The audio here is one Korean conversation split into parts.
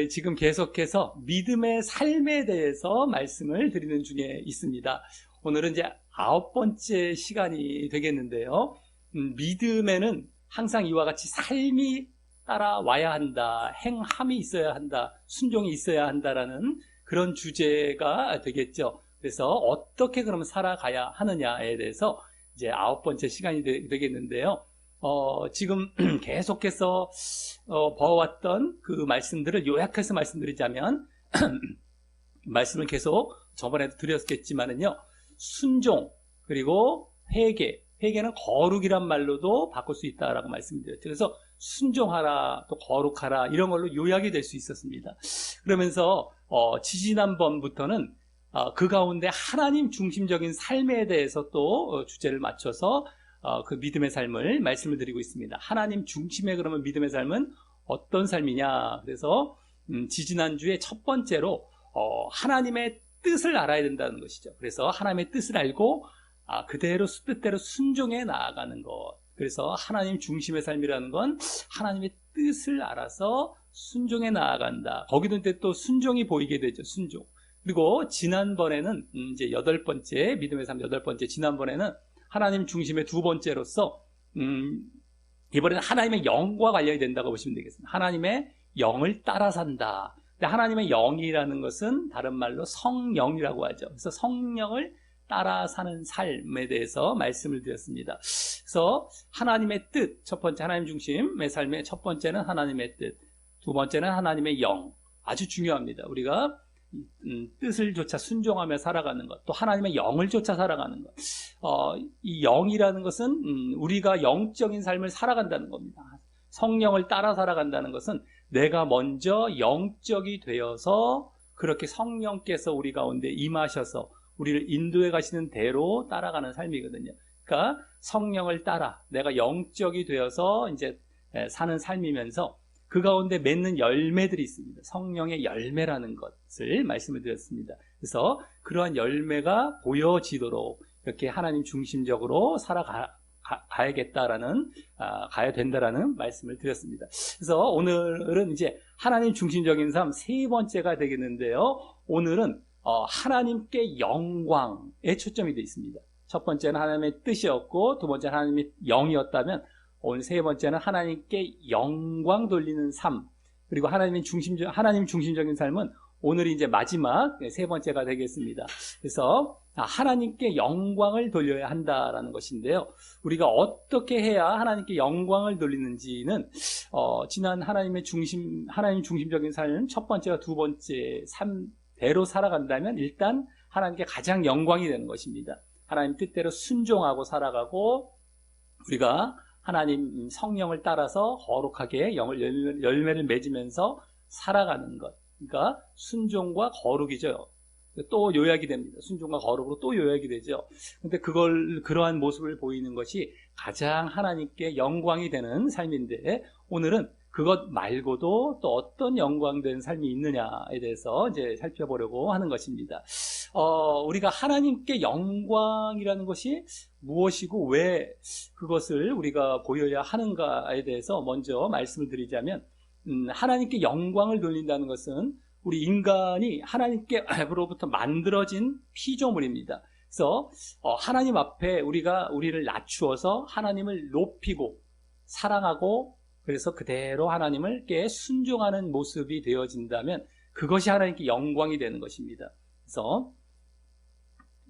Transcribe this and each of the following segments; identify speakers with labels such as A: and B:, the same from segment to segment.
A: 지금 계속해서 믿음의 삶에 대해서 말씀을 드리는 중에 있습니다. 오늘은 이제 9번째 시간이 되겠는데요. 믿음에는 항상 이와 같이 삶이 따라와야 한다, 행함이 있어야 한다, 순종이 있어야 한다라는 그런 주제가 되겠죠. 그래서 어떻게 그러면 살아가야 하느냐에 대해서 이제 9번째 시간이 되겠는데요. 지금 계속해서 봐왔던 그 말씀들을 요약해서 말씀드리자면 말씀을 계속 저번에도 드렸겠지만은요, 순종 그리고 회개는 거룩이란 말로도 바꿀 수 있다라고 말씀드렸죠. 그래서 순종하라, 또 거룩하라 이런 걸로 요약이 될 수 있었습니다. 그러면서 지지난번부터는 그 가운데 하나님 중심적인 삶에 대해서 또 주제를 맞춰서 그 믿음의 삶을 말씀을 드리고 있습니다. 하나님 중심의 그러면 믿음의 삶은 어떤 삶이냐? 그래서 지지난주에 첫 번째로 하나님의 뜻을 알아야 된다는 것이죠. 그래서 하나님의 뜻을 알고 그대로 뜻대로 순종해 나아가는 것. 그래서 하나님 중심의 삶이라는 건 하나님의 뜻을 알아서 순종해 나아간다. 거기도 또 순종이 보이게 되죠. 순종. 그리고 지난번에는 이제 8번째 믿음의 삶 8번째 지난번에는 하나님 중심의 두 번째로서 이번에는 하나님의 영과 관련이 된다고 보시면 되겠습니다. 하나님의 영을 따라 산다. 근데 하나님의 영이라는 것은 다른 말로 성령이라고 하죠. 그래서 성령을 따라 사는 삶에 대해서 말씀을 드렸습니다. 그래서 하나님의 뜻, 첫 번째 하나님 중심의 삶의 첫 번째는 하나님의 뜻, 두 번째는 하나님의 영. 아주 중요합니다. 우리가 뜻을 조차 순종하며 살아가는 것, 또 하나님의 영을 조차 살아가는 것. 이 영이라는 것은 우리가 영적인 삶을 살아간다는 겁니다. 성령을 따라 살아간다는 것은 내가 먼저 영적이 되어서 그렇게 성령께서 우리 가운데 임하셔서 우리를 인도해 가시는 대로 따라가는 삶이거든요. 그러니까 성령을 따라 내가 영적이 되어서 이제 사는 삶이면서 그 가운데 맺는 열매들이 있습니다. 성령의 열매라는 것을 말씀을 드렸습니다. 그래서 그러한 열매가 보여지도록 이렇게 하나님 중심적으로 가야 된다라는 말씀을 드렸습니다. 그래서 오늘은 이제 하나님 중심적인 삶 세 번째가 되겠는데요. 오늘은 하나님께 영광에 초점이 되어 있습니다. 첫 번째는 하나님의 뜻이었고 두 번째는 하나님의 영이었다면 오늘 세 번째는 하나님께 영광 돌리는 삶, 그리고 하나님 중심적인 삶은 오늘이 이제 마지막 세 번째가 되겠습니다. 그래서 하나님께 영광을 돌려야 한다라는 것인데요. 우리가 어떻게 해야 하나님께 영광을 돌리는지는 지난 하나님 중심적인 삶 첫 번째와 두 번째 삶대로 살아간다면 일단 하나님께 가장 영광이 되는 것입니다. 하나님 뜻대로 순종하고 살아가고 우리가 하나님 성령을 따라서 거룩하게 열매를 맺으면서 살아가는 것. 그러니까 순종과 거룩이죠. 또 요약이 됩니다. 순종과 거룩으로 또 요약이 되죠. 근데 그러한 모습을 보이는 것이 가장 하나님께 영광이 되는 삶인데 오늘은 그것 말고도 또 어떤 영광된 삶이 있느냐에 대해서 이제 살펴보려고 하는 것입니다. 우리가 하나님께 영광이라는 것이 무엇이고 왜 그것을 우리가 보여야 하는가에 대해서 먼저 말씀을 드리자면 하나님께 영광을 돌린다는 것은 우리 인간이 하나님께로부터 만들어진 피조물입니다. 그래서 하나님 앞에 우리를 낮추어서 하나님을 높이고 사랑하고 그래서 그대로 하나님께 순종하는 모습이 되어진다면 그것이 하나님께 영광이 되는 것입니다. 그래서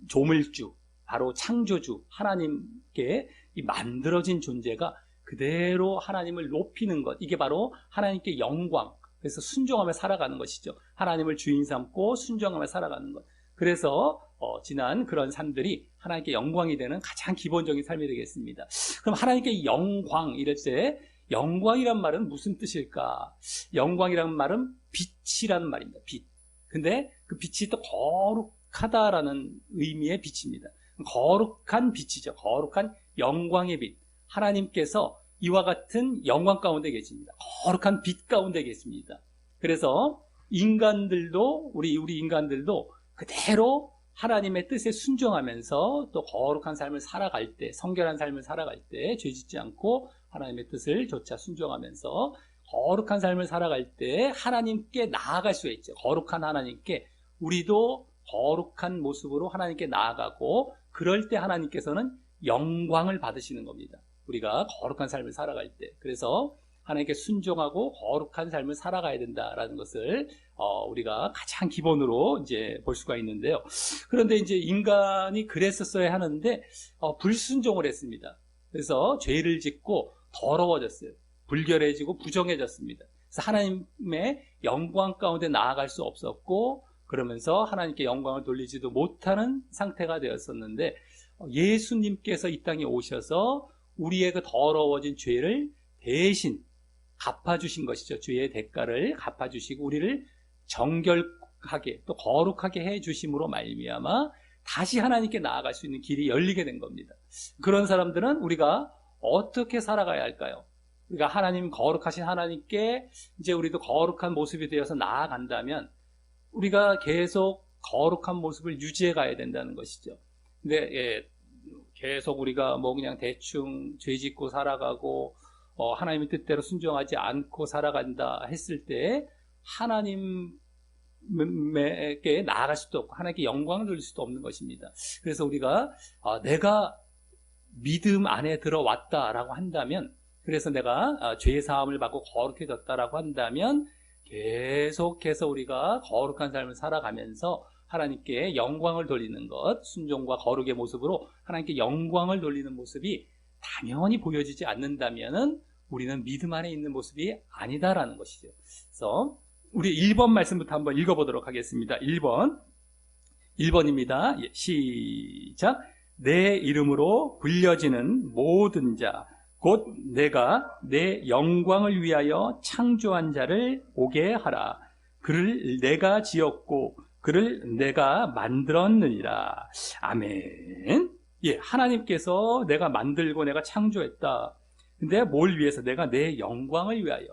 A: 조물주, 바로 창조주 하나님께 이 만들어진 존재가 그대로 하나님을 높이는 것, 이게 바로 하나님께 영광, 그래서 순종하며 살아가는 것이죠. 하나님을 주인 삼고 순종하며 살아가는 것. 그래서 지난 그런 삶들이 하나님께 영광이 되는 가장 기본적인 삶이 되겠습니다. 그럼 하나님께 영광 이럴 때 영광이란 말은 무슨 뜻일까? 영광이란 말은 빛이라는 말입니다. 빛. 근데 그 빛이 또 거룩하다라는 의미의 빛입니다. 거룩한 빛이죠. 거룩한 영광의 빛. 하나님께서 이와 같은 영광 가운데 계십니다. 거룩한 빛 가운데 계십니다. 그래서 인간들도 우리 인간들도 그대로 하나님의 뜻에 순종하면서 또 거룩한 삶을 살아갈 때, 성결한 삶을 살아갈 때 죄짓지 않고 하나님의 뜻을 조차 순종하면서 거룩한 삶을 살아갈 때 하나님께 나아갈 수 있죠. 거룩한 하나님께 우리도 거룩한 모습으로 하나님께 나아가고, 그럴 때 하나님께서는 영광을 받으시는 겁니다. 우리가 거룩한 삶을 살아갈 때. 그래서 하나님께 순종하고 거룩한 삶을 살아가야 된다라는 것을 우리가 가장 기본으로 이제 볼 수가 있는데요. 그런데 이제 인간이 그랬었어야 하는데 불순종을 했습니다. 그래서 죄를 짓고 더러워졌어요. 불결해지고 부정해졌습니다. 그래서 하나님의 영광 가운데 나아갈 수 없었고, 그러면서 하나님께 영광을 돌리지도 못하는 상태가 되었었는데, 예수님께서 이 땅에 오셔서 우리의 그 더러워진 죄를 대신 갚아주신 것이죠. 죄의 대가를 갚아주시고 우리를 정결하게 또 거룩하게 해주심으로 말미암아 다시 하나님께 나아갈 수 있는 길이 열리게 된 겁니다. 그런 사람들은 우리가 어떻게 살아가야 할까요? 우리가 하나님, 거룩하신 하나님께 이제 우리도 거룩한 모습이 되어서 나아간다면 우리가 계속 거룩한 모습을 유지해 가야 된다는 것이죠. 근데 계속 우리가 뭐 그냥 대충 죄 짓고 살아가고 하나님의 뜻대로 순종하지 않고 살아간다 했을 때 하나님께 나아갈 수도 없고 하나님께 영광을 돌릴 수도 없는 것입니다. 그래서 우리가 내가 믿음 안에 들어왔다라고 한다면, 그래서 내가 죄의 사함을 받고 거룩해졌다라고 한다면 계속해서 우리가 거룩한 삶을 살아가면서 하나님께 영광을 돌리는 것, 순종과 거룩의 모습으로 하나님께 영광을 돌리는 모습이 당연히 보여지지 않는다면은 우리는 믿음 안에 있는 모습이 아니다라는 것이죠. 그래서 우리 1번 말씀부터 한번 읽어보도록 하겠습니다. 1번입니다. 시작. 내 이름으로 불려지는 모든 자, 곧 내가 내 영광을 위하여 창조한 자를 오게 하라. 그를 내가 지었고 그를 내가 만들었느니라. 아멘. 하나님께서 내가 만들고 내가 창조했다. 근데 뭘 위해서? 내가 내 영광을 위하여.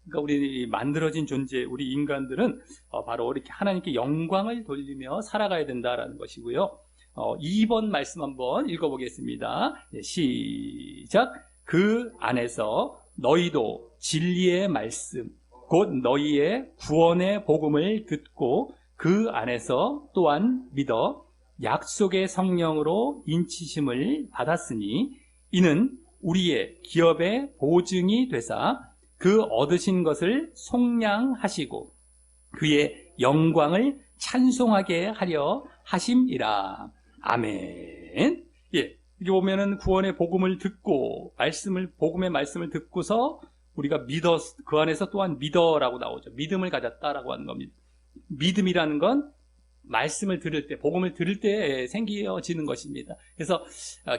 A: 그러니까 우리 만들어진 존재, 우리 인간들은 바로 이렇게 하나님께 영광을 돌리며 살아가야 된다라는 것이고요. 2번 말씀 한번 읽어보겠습니다. 시작. 그 안에서 너희도 진리의 말씀, 곧 너희의 구원의 복음을 듣고 그 안에서 또한 믿어 약속의 성령으로 인치심을 받았으니 이는 우리의 기업의 보증이 되사 그 얻으신 것을 속량하시고 그의 영광을 찬송하게 하려 하심이라. 아멘. 이게 보면은 구원의 복음을 듣고 복음의 말씀을 듣고서 우리가 믿어, 그 안에서 또한 믿어라고 나오죠. 믿음을 가졌다라고 하는 겁니다. 믿음이라는 건 말씀을 들을 때, 복음을 들을 때 생겨지는 것입니다. 그래서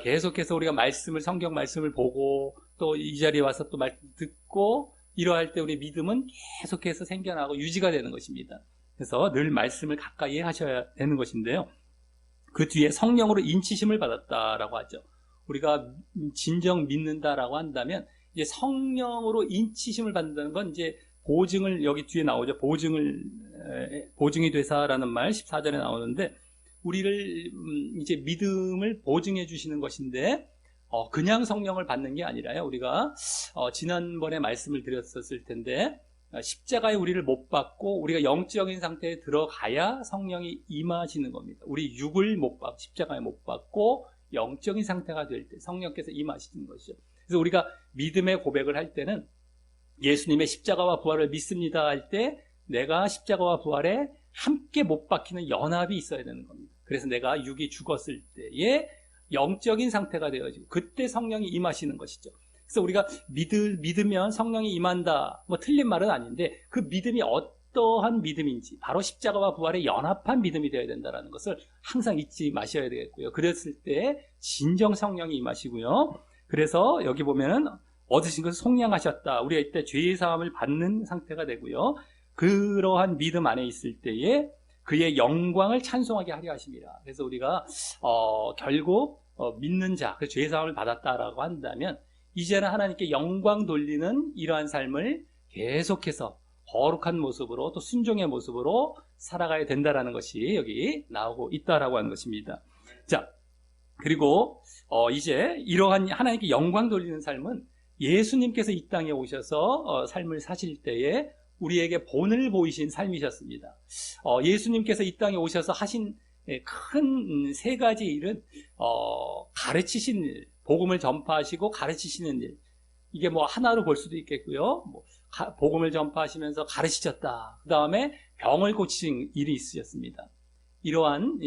A: 계속해서 우리가 성경 말씀을 보고 또 이 자리에 와서 또 말씀 듣고 이러할 때 우리 믿음은 계속해서 생겨나고 유지가 되는 것입니다. 그래서 늘 말씀을 가까이 하셔야 되는 것인데요. 그 뒤에 성령으로 인치심을 받았다라고 하죠. 우리가 진정 믿는다라고 한다면 이제 성령으로 인치심을 받는다는 건 이제 보증을, 여기 뒤에 나오죠. 보증이 되사라는 말 14절에 나오는데 우리를 이제 믿음을 보증해 주시는 것인데 그냥 성령을 받는 게 아니라요. 우리가 지난번에 말씀을 드렸었을 텐데 십자가에 우리를 못 박고 우리가 영적인 상태에 들어가야 성령이 임하시는 겁니다. 우리 육을 십자가에 못 박고 영적인 상태가 될 때 성령께서 임하시는 것이죠. 그래서 우리가 믿음의 고백을 할 때는 예수님의 십자가와 부활을 믿습니다 할 때 내가 십자가와 부활에 함께 못 박히는 연합이 있어야 되는 겁니다. 그래서 내가 육이 죽었을 때에 영적인 상태가 되어지고 그때 성령이 임하시는 것이죠. 그래서 우리가 믿으면 성령이 임한다, 뭐 틀린 말은 아닌데 그 믿음이 어떠한 믿음인지 바로 십자가와 부활에 연합한 믿음이 되어야 된다는 것을 항상 잊지 마셔야 되겠고요. 그랬을 때 진정 성령이 임하시고요. 그래서 여기 보면은 얻으신 것을 속량하셨다. 우리가 이때 죄의 사함을 받는 상태가 되고요. 그러한 믿음 안에 있을 때에 그의 영광을 찬송하게 하려 하십니다. 그래서 우리가 결국 믿는 자, 그 죄의 사함을 받았다라고 한다면 이제는 하나님께 영광 돌리는 이러한 삶을 계속해서 거룩한 모습으로 또 순종의 모습으로 살아가야 된다라는 것이 여기 나오고 있다라고 하는 것입니다. 자, 그리고 이제 이러한 하나님께 영광 돌리는 삶은 예수님께서 이 땅에 오셔서 삶을 사실 때에 우리에게 본을 보이신 삶이셨습니다. 예수님께서 이 땅에 오셔서 하신 큰 세 가지 일은 가르치신 일, 복음을 전파하시고 가르치시는 일. 이게 뭐 하나로 볼 수도 있겠고요. 복음을 전파하시면서 가르치셨다. 그 다음에 병을 고치신 일이 있으셨습니다. 이러한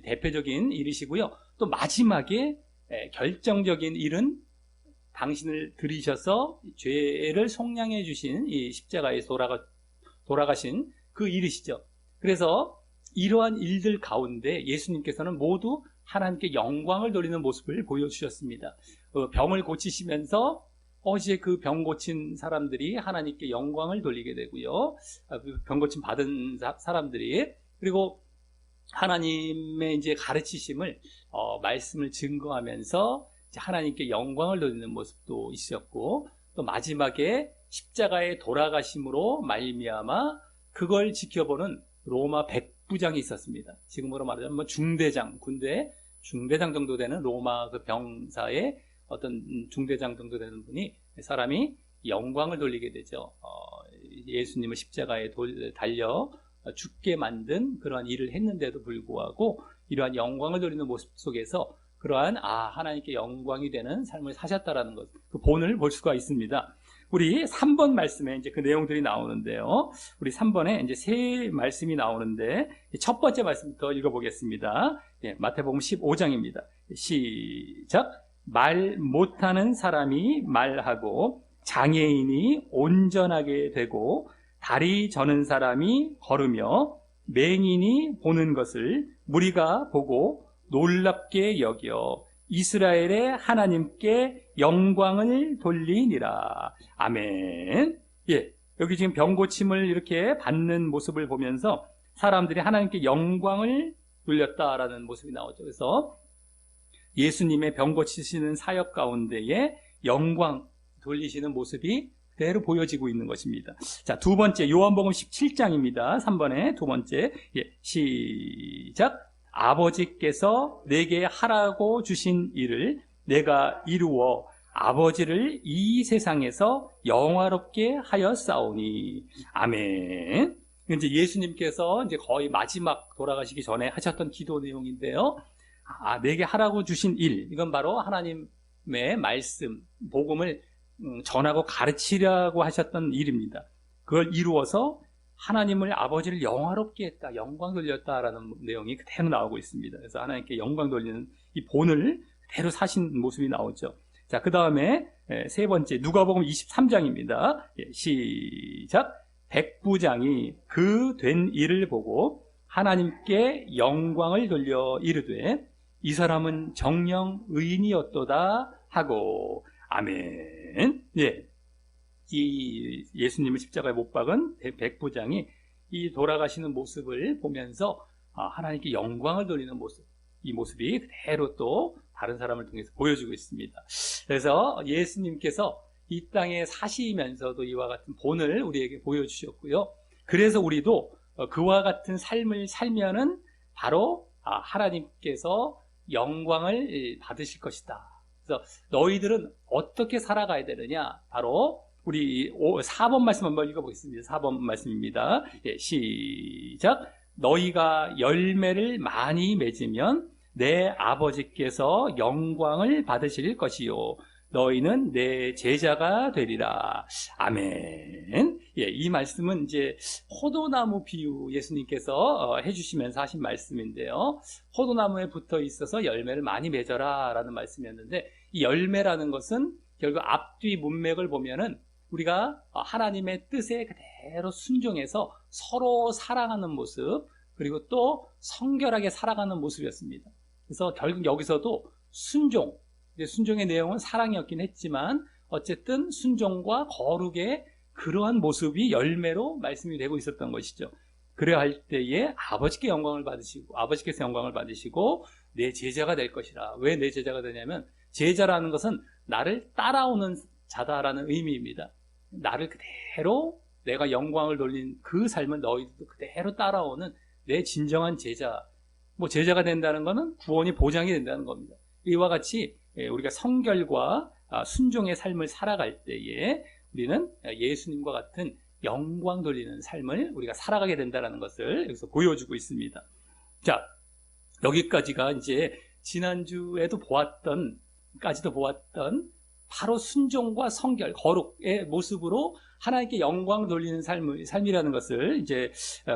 A: 대표적인 일이시고요. 또 마지막에 결정적인 일은 당신을 들이셔서 죄를 속량해 주신 이 십자가에 돌아가신 그 일이시죠. 그래서 이러한 일들 가운데 예수님께서는 모두 하나님께 영광을 돌리는 모습을 보여주셨습니다. 병을 고치시면서 어제 그 병 고친 사람들이 하나님께 영광을 돌리게 되고요. 병 고침 받은 사람들이, 그리고 하나님의 이제 가르치심을 말씀을 증거하면서 하나님께 영광을 돌리는 모습도 있었고, 또 마지막에 십자가의 돌아가심으로 말미암아 그걸 지켜보는 로마 백부장이 있었습니다. 지금으로 말하자면 중대장, 군대 중대장 정도 되는 로마 그 병사의 어떤 중대장 정도 되는 분이, 사람이 영광을 돌리게 되죠. 예수님을 십자가에 달려 죽게 만든 그러한 일을 했는데도 불구하고 이러한 영광을 돌리는 모습 속에서 그러한 하나님께 영광이 되는 삶을 사셨다라는 것, 그 본을 볼 수가 있습니다. 우리 3번 말씀에 이제 그 내용들이 나오는데요. 우리 3번에 이제 세 말씀이 나오는데 첫 번째 말씀부터 읽어보겠습니다. 마태복음 15장입니다. 시작. 말 못하는 사람이 말하고 장애인이 온전하게 되고 다리 저는 사람이 걸으며 맹인이 보는 것을 무리가 보고 놀랍게 여겨 이스라엘의 하나님께 영광을 돌리니라. 아멘. 여기 지금 병 고침을 이렇게 받는 모습을 보면서 사람들이 하나님께 영광을 돌렸다라는 모습이 나오죠. 그래서 예수님의 병 고치시는 사역 가운데에 영광 돌리시는 모습이 그대로 보여지고 있는 것입니다. 자, 두 번째 요한복음 17장입니다. 3번에 두 번째. 시작. 아버지께서 내게 하라고 주신 일을 내가 이루어 아버지를 이 세상에서 영화롭게 하였사오니. 아멘. 이제 예수님께서 이제 거의 마지막 돌아가시기 전에 하셨던 기도 내용인데요. 내게 하라고 주신 일, 이건 바로 하나님의 말씀, 복음을 전하고 가르치려고 하셨던 일입니다. 그걸 이루어서 하나님을, 아버지를 영화롭게 했다, 영광 돌렸다라는 내용이 그대로 나오고 있습니다. 그래서 하나님께 영광 돌리는 이 본을 그대로 사신 모습이 나오죠. 자, 그 다음에 세 번째 누가복음 23장입니다. 시작. 백부장이 그 된 일을 보고 하나님께 영광을 돌려 이르되 이 사람은 정령 의인이었도다 하고. 아멘. 이 예수님을 십자가에 못 박은 백부장이 이 돌아가시는 모습을 보면서 하나님께 영광을 돌리는 모습, 이 모습이 그대로 또 다른 사람을 통해서 보여주고 있습니다. 그래서 예수님께서 이 땅에 사시면서도 이와 같은 본을 우리에게 보여주셨고요. 그래서 우리도 그와 같은 삶을 살면은 바로 하나님께서 영광을 받으실 것이다. 그래서 너희들은 어떻게 살아가야 되느냐? 바로 우리 4번 말씀 한번 읽어보겠습니다. 4번 말씀입니다. 시작. 너희가 열매를 많이 맺으면 내 아버지께서 영광을 받으실 것이요 너희는 내 제자가 되리라. 아멘. 이 말씀은 이제 포도나무 비유 예수님께서 해주시면서 하신 말씀인데요. 포도나무에 붙어 있어서 열매를 많이 맺어라 라는 말씀이었는데, 이 열매라는 것은 결국 앞뒤 문맥을 보면은 우리가 하나님의 뜻에 그대로 순종해서 서로 사랑하는 모습, 그리고 또 성결하게 살아가는 모습이었습니다. 그래서 결국 여기서도 순종의 내용은 사랑이었긴 했지만 어쨌든 순종과 거룩의 그러한 모습이 열매로 말씀이 되고 있었던 것이죠. 그래야 할 때에 아버지께서 영광을 받으시고 내 제자가 될 것이라. 왜 내 제자가 되냐면 제자라는 것은 나를 따라오는 자다라는 의미입니다. 나를 그대로 내가 영광을 돌린 그 삶을 너희도 그대로 따라오는 내 진정한 제자. 제자가 된다는 것은 구원이 보장이 된다는 겁니다. 이와 같이 우리가 성결과 순종의 삶을 살아갈 때에 우리는 예수님과 같은 영광 돌리는 삶을 우리가 살아가게 된다는 것을 여기서 보여주고 있습니다. 자, 여기까지가 이제 지난주에도 보았던 바로 순종과 성결, 거룩의 모습으로 하나님께 영광 돌리는 삶이라는 것을 이제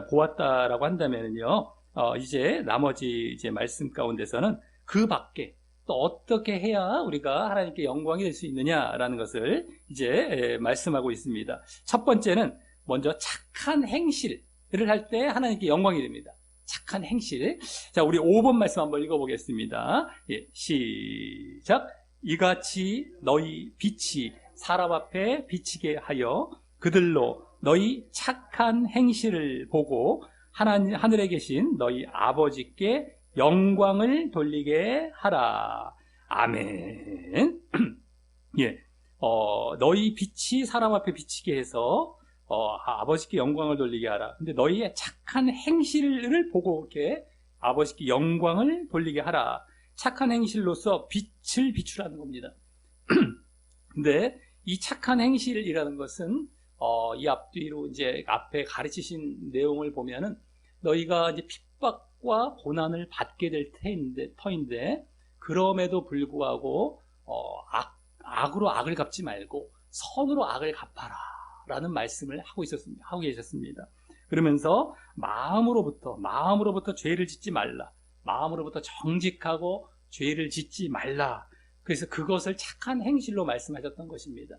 A: 보았다라고 한다면요, 이제 나머지 이제 말씀 가운데서는 그 밖에 또 어떻게 해야 우리가 하나님께 영광이 될 수 있느냐라는 것을 이제 말씀하고 있습니다. 첫 번째는 먼저 착한 행실을 할 때 하나님께 영광이 됩니다. 착한 행실. 자, 우리 5번 말씀 한번 읽어보겠습니다. 예, 시작. 이같이 너희 빛이 사람 앞에 비치게 하여 그들로 너희 착한 행실을 보고 하늘에 계신 너희 아버지께 영광을 돌리게 하라. 아멘. 예, 너희 빛이 사람 앞에 비치게 해서 아버지께 영광을 돌리게 하라. 근데 너희의 착한 행실을 보고 이렇게 아버지께 영광을 돌리게 하라. 착한 행실로서 빛을 비추라는 겁니다. 근데 이 착한 행실이라는 것은 이 앞뒤로 이제 앞에 가르치신 내용을 보면은 너희가 이제 핍박과 고난을 받게 될 터인데 그럼에도 불구하고 악으로 악을 갚지 말고 선으로 악을 갚아라 라는 말씀을 하고 계셨습니다. 그러면서 마음으로부터 죄를 짓지 말라. 마음으로부터 정직하고 죄를 짓지 말라. 그래서 그것을 착한 행실로 말씀하셨던 것입니다.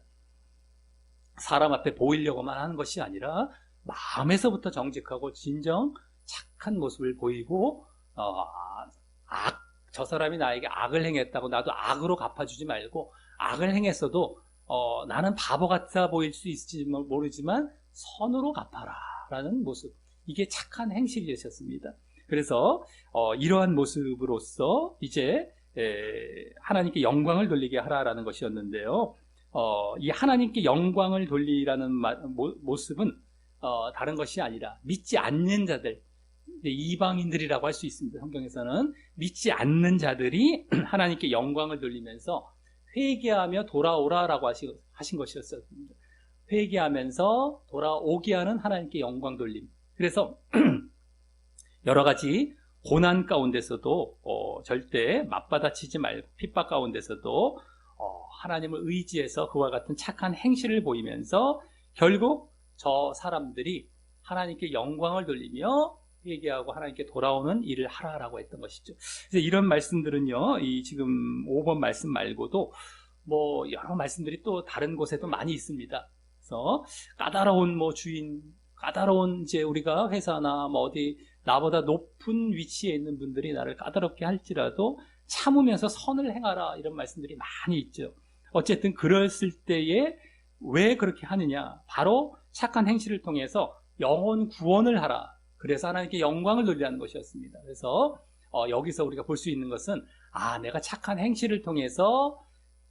A: 사람 앞에 보이려고만 하는 것이 아니라 마음에서부터 정직하고 진정 착한 모습을 보이고 저 사람이 나에게 악을 행했다고 나도 악으로 갚아주지 말고 악을 행했어도 나는 바보 같아 보일 수 있을지 모르지만 선으로 갚아라 라는 모습, 이게 착한 행실이셨습니다. 그래서 이러한 모습으로서 이제 하나님께 영광을 돌리게 하라라는 것이었는데요. 이 하나님께 영광을 돌리라는 모습은 다른 것이 아니라 믿지 않는 자들, 이방인들이라고 할 수 있습니다. 성경에서는 믿지 않는 자들이 하나님께 영광을 돌리면서 회개하며 돌아오라라고 하신 것이었습니다. 회개하면서 돌아오게 하는 하나님께 영광 돌림. 그래서 여러 가지 고난 가운데서도 절대 맞받아치지 말고 핍박 가운데서도 하나님을 의지해서 그와 같은 착한 행실을 보이면서 결국 저 사람들이 하나님께 영광을 돌리며 회개하고 하나님께 돌아오는 일을 하라라고 했던 것이죠. 그래서 이런 말씀들은요, 이 지금 5번 말씀 말고도 여러 말씀들이 또 다른 곳에도 많이 있습니다. 그래서 까다로운 주인, 까다로운 이제 우리가 회사나 어디 나보다 높은 위치에 있는 분들이 나를 까다롭게 할지라도 참으면서 선을 행하라, 이런 말씀들이 많이 있죠. 어쨌든 그랬을 때에 왜 그렇게 하느냐? 바로 착한 행실을 통해서 영혼 구원을 하라. 그래서 하나님께 영광을 돌리라는 것이었습니다. 그래서 여기서 우리가 볼 수 있는 것은 내가 착한 행실을 통해서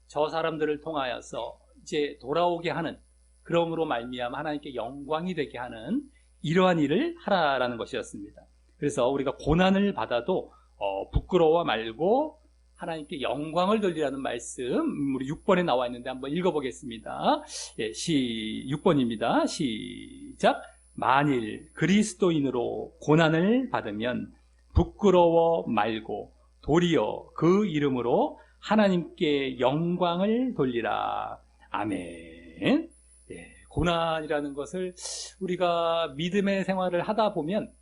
A: 저 사람들을 통하여서 이제 돌아오게 하는, 그러므로 말미암아 하나님께 영광이 되게 하는 이러한 일을 하라라는 것이었습니다. 그래서 우리가 고난을 받아도 부끄러워 말고 하나님께 영광을 돌리라는 말씀, 우리 6번에 나와 있는데 한번 읽어보겠습니다. 6번입니다. 시작. 만일 그리스도인으로 고난을 받으면 부끄러워 말고 도리어 그 이름으로 하나님께 영광을 돌리라. 아멘. 고난이라는 것을 우리가 믿음의 생활을 하다 보면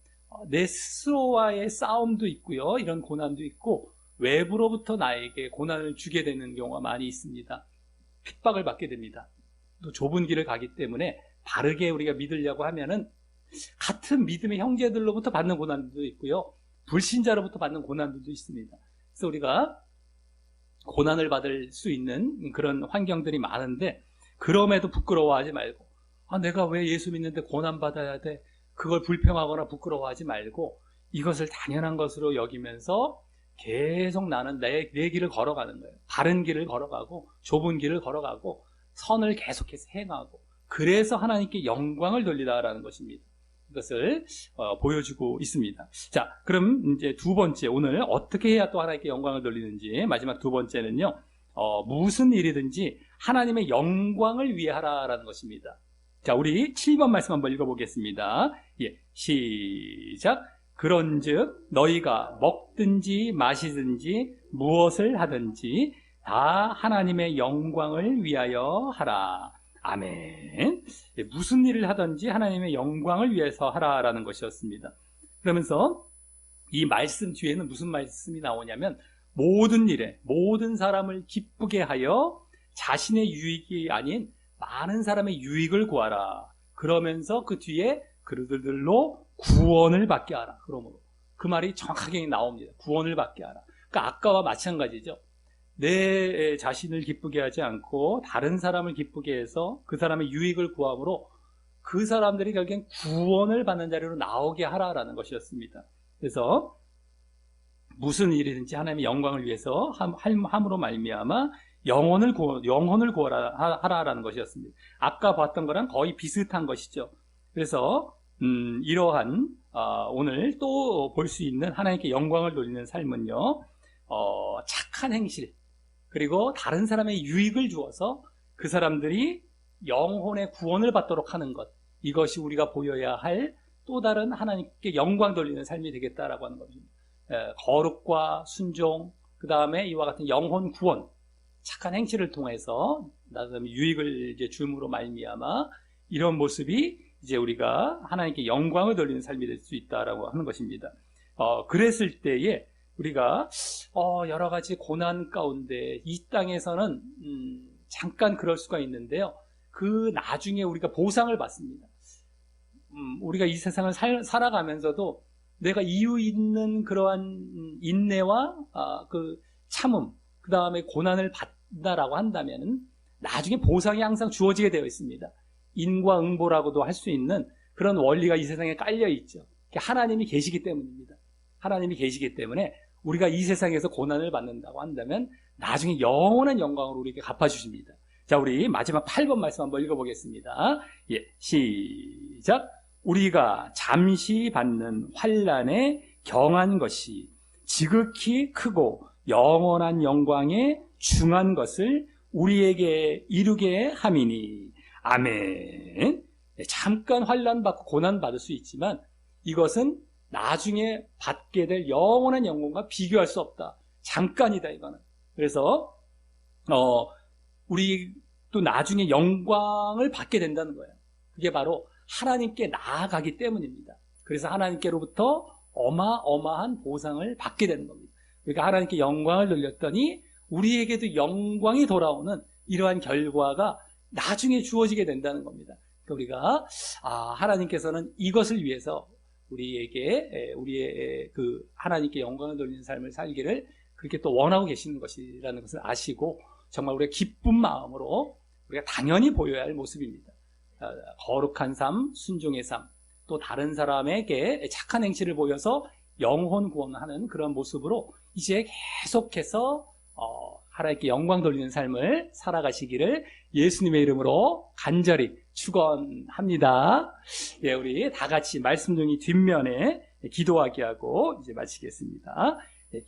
A: 내 스스로와의 싸움도 있고요, 이런 고난도 있고 외부로부터 나에게 고난을 주게 되는 경우가 많이 있습니다. 핍박을 받게 됩니다. 또 좁은 길을 가기 때문에 바르게 우리가 믿으려고 하면은 같은 믿음의 형제들로부터 받는 고난도 있고요, 불신자로부터 받는 고난들도 있습니다. 그래서 우리가 고난을 받을 수 있는 그런 환경들이 많은데 그럼에도 부끄러워하지 말고 내가 왜 예수 믿는데 고난받아야 돼? 그걸 불평하거나 부끄러워하지 말고 이것을 당연한 것으로 여기면서 계속 나는 내 길을 걸어가는 거예요. 바른 길을 걸어가고 좁은 길을 걸어가고 선을 계속해서 행하고, 그래서 하나님께 영광을 돌리라라는 것입니다. 이것을 보여주고 있습니다. 자, 그럼 이제 두 번째, 오늘 어떻게 해야 또 하나님께 영광을 돌리는지, 마지막 두 번째는요, 무슨 일이든지 하나님의 영광을 위해 하라라는 것입니다. 자, 우리 7번 말씀 한번 읽어보겠습니다. 예, 시작. 그런즉 너희가 먹든지 마시든지 무엇을 하든지 다 하나님의 영광을 위하여 하라. 아멘. 예, 무슨 일을 하든지 하나님의 영광을 위해서 하라라는 것이었습니다. 그러면서 이 말씀 뒤에는 무슨 말씀이 나오냐면 모든 일에 모든 사람을 기쁘게 하여 자신의 유익이 아닌 많은 사람의 유익을 구하라. 그러면서 그 뒤에 그들들로 구원을 받게 하라. 그러므로 그 말이 정확하게 나옵니다. 구원을 받게 하라. 그러니까 아까와 마찬가지죠. 내 자신을 기쁘게 하지 않고 다른 사람을 기쁘게 해서 그 사람의 유익을 구함으로 그 사람들이 결국엔 구원을 받는 자리로 나오게 하라라는 것이었습니다. 그래서 무슨 일이든지 하나님의 영광을 위해서 함으로 말미암아 영혼을 구하라 하라라는 것이었습니다. 아까 봤던 거랑 거의 비슷한 것이죠. 그래서 이러한 오늘 또 볼 수 있는 하나님께 영광을 돌리는 삶은요, 착한 행실 그리고 다른 사람의 유익을 주어서 그 사람들이 영혼의 구원을 받도록 하는 것, 이것이 우리가 보여야 할 또 다른 하나님께 영광 돌리는 삶이 되겠다라고 하는 겁니다. 거룩과 순종, 그 다음에 이와 같은 영혼 구원, 착한 행실을 통해서 나름의 유익을 이제 줌으로 말미암아 이런 모습이 이제 우리가 하나님께 영광을 돌리는 삶이 될 수 있다라고 하는 것입니다. 그랬을 때에 우리가 여러 가지 고난 가운데 이 땅에서는 잠깐 그럴 수가 있는데요. 그 나중에 우리가 보상을 받습니다. 우리가 이 세상을 살아가면서도 내가 이유 있는 그러한 인내와 그 참음, 그 다음에 고난을 받는다라고 한다면 나중에 보상이 항상 주어지게 되어 있습니다. 인과응보라고도 할 수 있는 그런 원리가 이 세상에 깔려 있죠. 하나님이 계시기 때문입니다. 하나님이 계시기 때문에 우리가 이 세상에서 고난을 받는다고 한다면 나중에 영원한 영광으로 우리에게 갚아주십니다. 자, 우리 마지막 8번 말씀 한번 읽어보겠습니다. 예, 시작. 우리가 잠시 받는 환난에 경한 것이 지극히 크고 영원한 영광에 중한 것을 우리에게 이루게 함이니. 아멘. 잠깐 환난 받고 고난 받을 수 있지만 이것은 나중에 받게 될 영원한 영광과 비교할 수 없다. 잠깐이다, 이거는. 그래서 우리 또 나중에 영광을 받게 된다는 거예요. 그게 바로 하나님께 나아가기 때문입니다. 그래서 하나님께로부터 어마어마한 보상을 받게 되는 겁니다. 그러니까 하나님께 영광을 돌렸더니 우리에게도 영광이 돌아오는 이러한 결과가 나중에 주어지게 된다는 겁니다. 그러니까 우리가 하나님께서는 이것을 위해서 우리의 그 하나님께 영광을 돌리는 삶을 살기를 그렇게 또 원하고 계시는 것이라는 것을 아시고 정말 우리가 기쁜 마음으로 우리가 당연히 보여야 할 모습입니다. 거룩한 삶, 순종의 삶, 또 다른 사람에게 착한 행실을 보여서 영혼 구원하는 그런 모습으로 이제 계속해서 하나님께 영광 돌리는 삶을 살아가시기를 예수님의 이름으로 간절히 축원합니다. 예, 우리 다 같이 말씀 종이 뒷면에 기도하기 하고 이제 마치겠습니다. 예,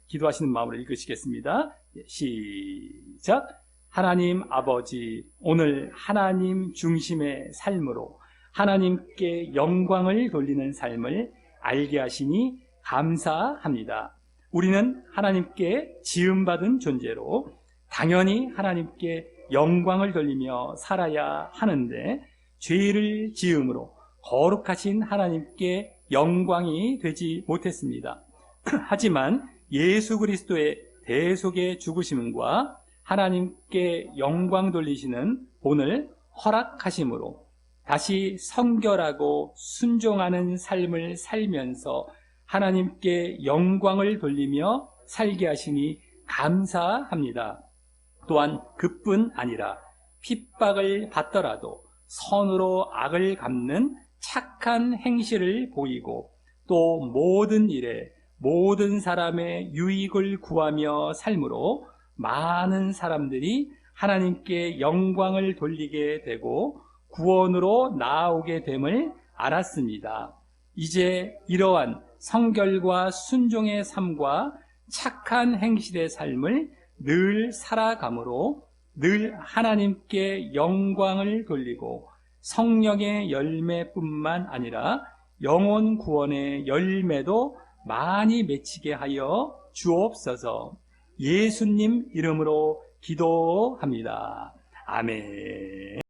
A: 기도하시는 마음으로 읽으시겠습니다. 예, 시작. 하나님 아버지, 오늘 하나님 중심의 삶으로 하나님께 영광을 돌리는 삶을 알게 하시니 감사합니다. 우리는 하나님께 지음받은 존재로 당연히 하나님께 영광을 돌리며 살아야 하는데 죄를 지음으로 거룩하신 하나님께 영광이 되지 못했습니다. 하지만 예수 그리스도의 대속의 죽으심과 하나님께 영광 돌리시는 본을 허락하심으로 다시 성결하고 순종하는 삶을 살면서 하나님께 영광을 돌리며 살게 하시니 감사합니다. 또한 그뿐 아니라 핍박을 받더라도 선으로 악을 갚는 착한 행실을 보이고 또 모든 일에 모든 사람의 유익을 구하며 삶으로 많은 사람들이 하나님께 영광을 돌리게 되고 구원으로 나아오게 됨을 알았습니다. 이제 이러한 성결과 순종의 삶과 착한 행실의 삶을 늘 살아감으로 늘 하나님께 영광을 돌리고 성령의 열매뿐만 아니라 영혼 구원의 열매도 많이 맺히게 하여 주옵소서. 예수님 이름으로 기도합니다. 아멘.